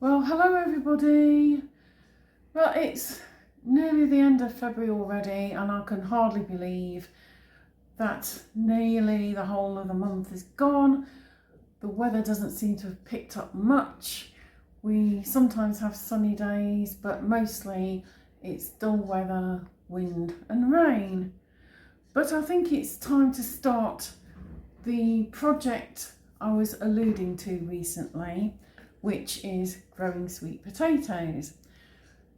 Well, hello everybody. Well, it's nearly the end of February already, and I can hardly believe that nearly the whole of the month is gone. The weather doesn't seem to have picked up much. We sometimes have sunny days, but mostly it's dull weather, wind and rain. But I think it's time to start the project I was alluding to recently, which is growing sweet potatoes.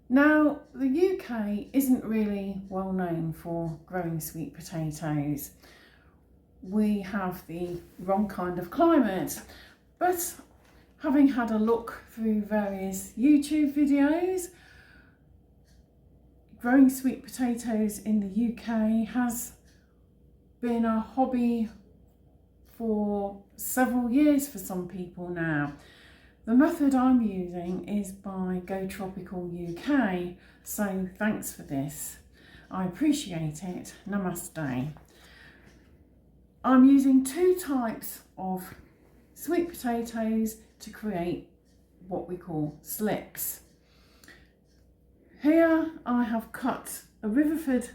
Now, the UK isn't really well known for growing sweet potatoes. We have the wrong kind of climate, but having had a look through various YouTube videos, growing sweet potatoes in the UK has been a hobby for several years for some people now. The method I'm using is by Go Tropical UK, so thanks for this. I appreciate it. Namaste. I'm using two types of sweet potatoes to create what we call slips. Here I have cut a Riverford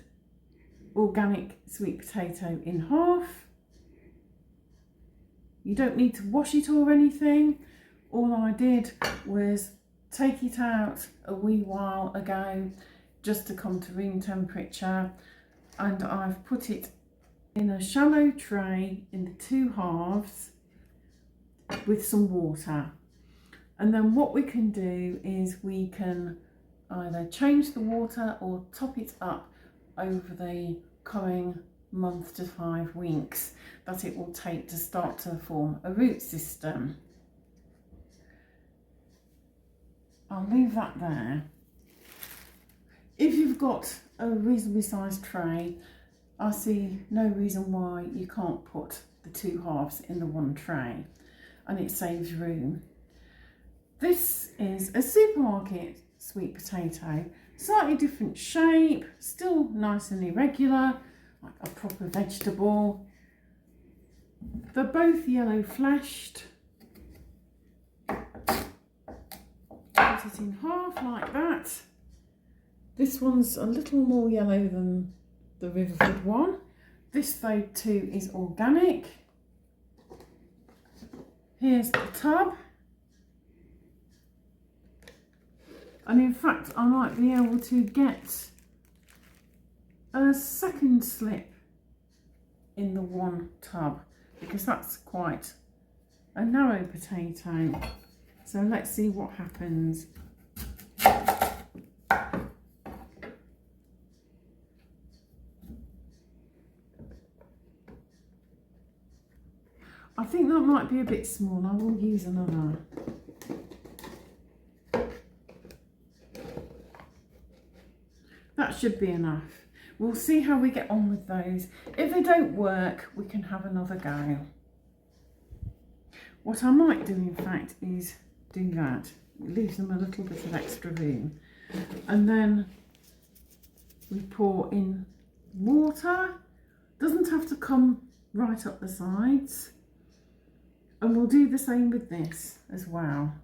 organic sweet potato in half. You don't need to wash it or anything. All I did was take it out a wee while ago just to come to room temperature, and I've put it in a shallow tray in the two halves with some water. And then what we can do is we can either change the water or top it up over the coming month to 5 weeks that it will take to start to form a root system. I'll leave that there. If you've got a reasonably sized tray, I see no reason why you can't put the two halves in the one tray, and it saves room. This is a supermarket sweet potato, slightly different shape, still nice and irregular, like a proper vegetable. They're both yellow fleshed. Cut it in half like that. This one's a little more yellow than the Riverford one. This though too is organic. Here's the tub. And in fact I might be able to get a second slip in the one tub, because that's quite a narrow potato. So let's see what happens. I think that might be a bit small. I will use another. That should be enough. We'll see how we get on with those. If they don't work, we can have another go. What I might do, in fact, is do that. It leaves them a little bit of extra room. And then we pour in water. Doesn't have to come right up the sides. And we'll do the same with this as well.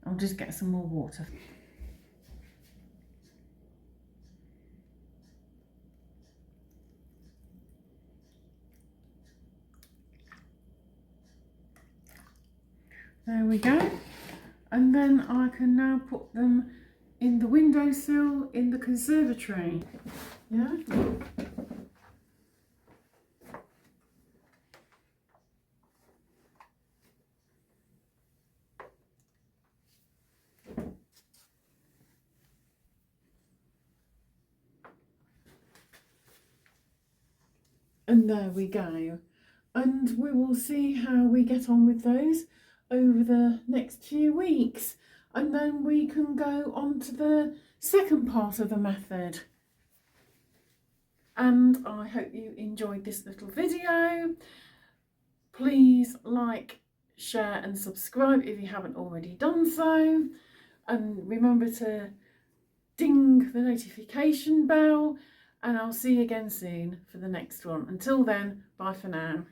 I'll just get some more water. There we go. And then I can now put them in the windowsill in the conservatory. Yeah. And there we go. And we will see how we get on with those over the next few weeks, and then we can go on to the second part of the method. And I hope you enjoyed this little video. Please like, share and subscribe if you haven't already done so, and remember to ding the notification bell, and I'll see you again soon for the next one. Until then, bye for now.